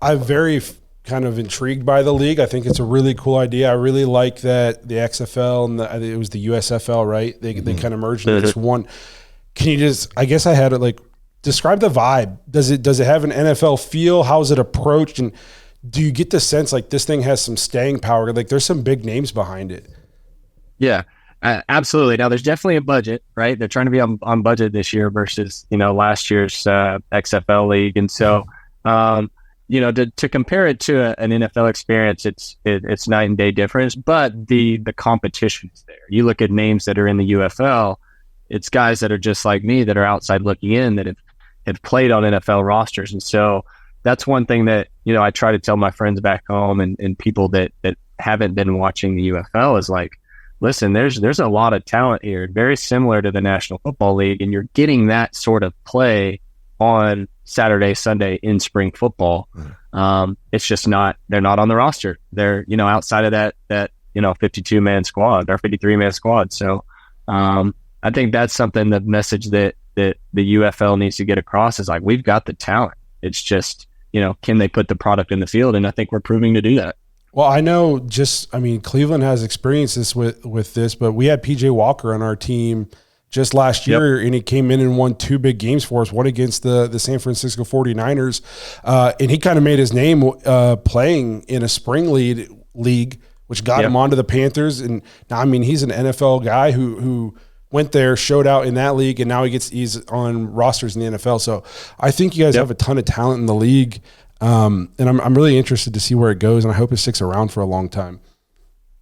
I'm very kind of intrigued by the league. I think it's a really cool idea. I really like that the XFL and I think it was the USFL, right? They kind of merged into this one. Can you just, I guess I had it like, describe the vibe. Does it have an NFL feel? How is it approached? And do you get the sense like this thing has some staying power? Like there's some big names behind it. Yeah, absolutely. Now there's definitely a budget, right? They're trying to be on budget this year versus, last year's XFL league. And so, to compare it to an NFL experience, it's night and day difference, but the competition is there. You look at names that are in the UFL, it's guys that are just like me that are outside looking in that have played on NFL rosters. And so that's one thing that, I try to tell my friends back home and people that haven't been watching the UFL is like, listen, there's a lot of talent here, very similar to the National Football League, and you're getting that sort of play on Saturday, Sunday in spring football. It's just they're not on the roster. They're, outside of that 52-man squad or 53-man squad. So I think that's something, the message that the UFL needs to get across is like, we've got the talent. It's just, can they put the product in the field? And I think we're proving to do that. Well, I know Cleveland has experienced this with this, but we had PJ Walker on our team just last year, and he came in and won 2 big games for us, one against the San Francisco 49ers. And he kind of made his name playing in a spring league, which got him onto the Panthers. And now, he's an NFL guy who went there, showed out in that league, and now he's on rosters in the NFL. So I think you guys have a ton of talent in the league. And I'm really interested to see where it goes, and I hope it sticks around for a long time.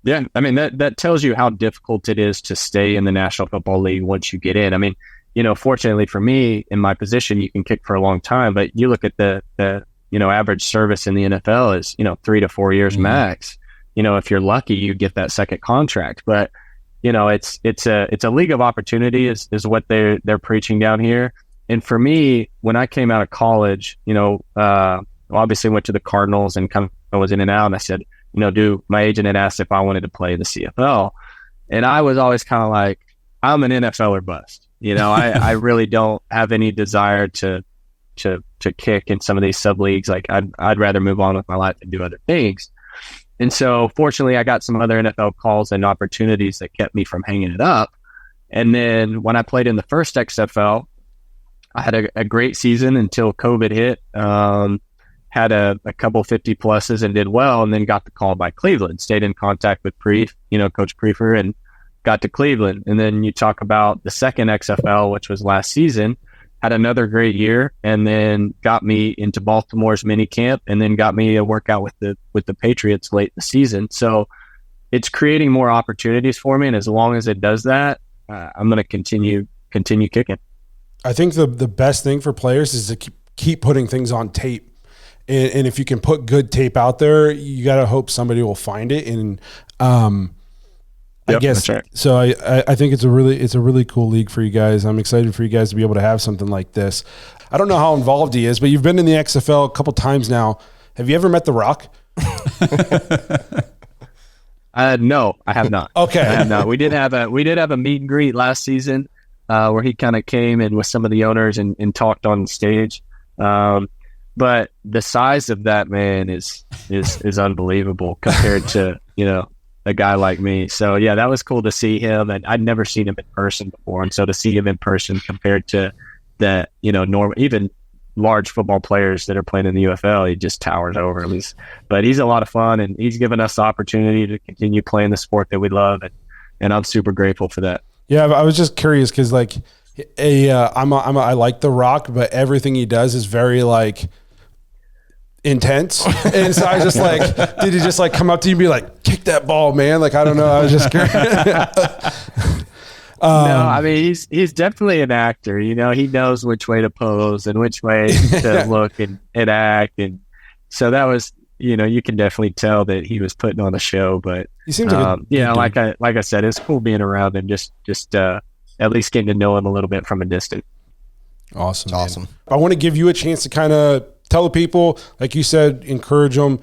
Yeah, that tells you how difficult it is to stay in the National Football League once you get in. Fortunately for me, in my position, you can kick for a long time, but you look at the average service in the NFL is 3 to 4 years max. If you're lucky, you get that second contract. But it's a league of opportunity is what they're preaching down here. And for me, when I came out of college, obviously went to the Cardinals and kind of was in and out. And I said, my agent had asked if I wanted to play the CFL. And I was always kind of like, I'm an NFL or bust. I really don't have any desire to kick in some of these sub leagues. Like I'd rather move on with my life and do other things. And so fortunately I got some other NFL calls and opportunities that kept me from hanging it up. And then when I played in the first XFL, I had a great season until COVID hit. Had a couple 50 pluses and did well, and then got the call by Cleveland. Stayed in contact with Coach Prefer, and got to Cleveland. And then you talk about the second XFL, which was last season, had another great year, and then got me into Baltimore's mini camp, and then got me a workout with the Patriots late in the season. So it's creating more opportunities for me, and as long as it does that, I'm going to continue kicking. I think the best thing for players is to keep putting things on tape. And if you can put good tape out there, you got to hope somebody will find it. And I guess that's right. So I think it's a really cool league for you guys. I'm excited for you guys to be able to have something like this. I don't know how involved he is, but you've been in the XFL a couple times now. Have you ever met The Rock? No, I have not. Okay. I have not. We did have a meet and greet last season where he kind of came in with some of the owners and talked on stage. But the size of that man is unbelievable compared to, a guy like me. So yeah, that was cool to see him, and I'd never seen him in person before. And so to see him in person compared to the, normal, even large football players that are playing in the UFL, he just towers over at least. But he's a lot of fun, and he's given us the opportunity to continue playing the sport that we love. And I'm super grateful for that. Yeah. I was just curious because I like The Rock, but everything he does is very intense. And so I was just did he just come up to you and be like, kick that ball, man? I don't know. I was just curious. No, he's definitely an actor. He knows which way to pose and which way to look and act. And so that was, you can definitely tell that he was putting on a show, but he seems like I said, it's cool being around and just at least getting to know him a little bit from a distance. Awesome. It's awesome. I want to give you a chance to kind of tell the people, like you said, encourage them.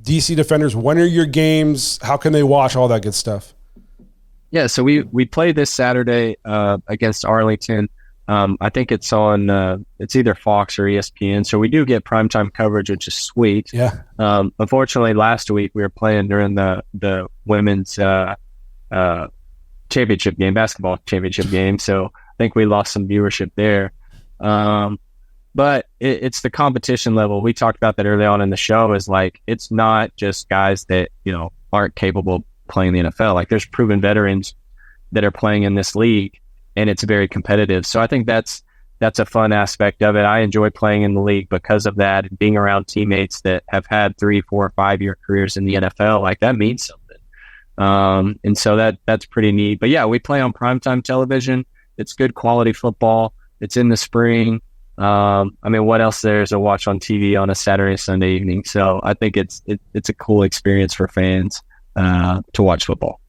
DC Defenders, when are your games? How can they watch all that good stuff? Yeah, so we play this Saturday against Arlington. I think it's on, it's either Fox or ESPN. So we do get primetime coverage, which is sweet. Yeah. Unfortunately, last week we were playing during the women's championship game, basketball championship game. So I think we lost some viewership there. But it's the competition level. We talked about that early on in the show, is like, it's not just guys that, aren't capable of playing the NFL. Like, there's proven veterans that are playing in this league, and it's very competitive. So I think that's a fun aspect of it. I enjoy playing in the league because of that, and being around teammates that have had 3, 4, 5-year careers in the NFL. Like, that means something. And so that's pretty neat. But yeah, we play on primetime television. It's good quality football. It's in the spring. What else there is to watch on TV on a Saturday, Sunday evening? So I think it's a cool experience for fans to watch football.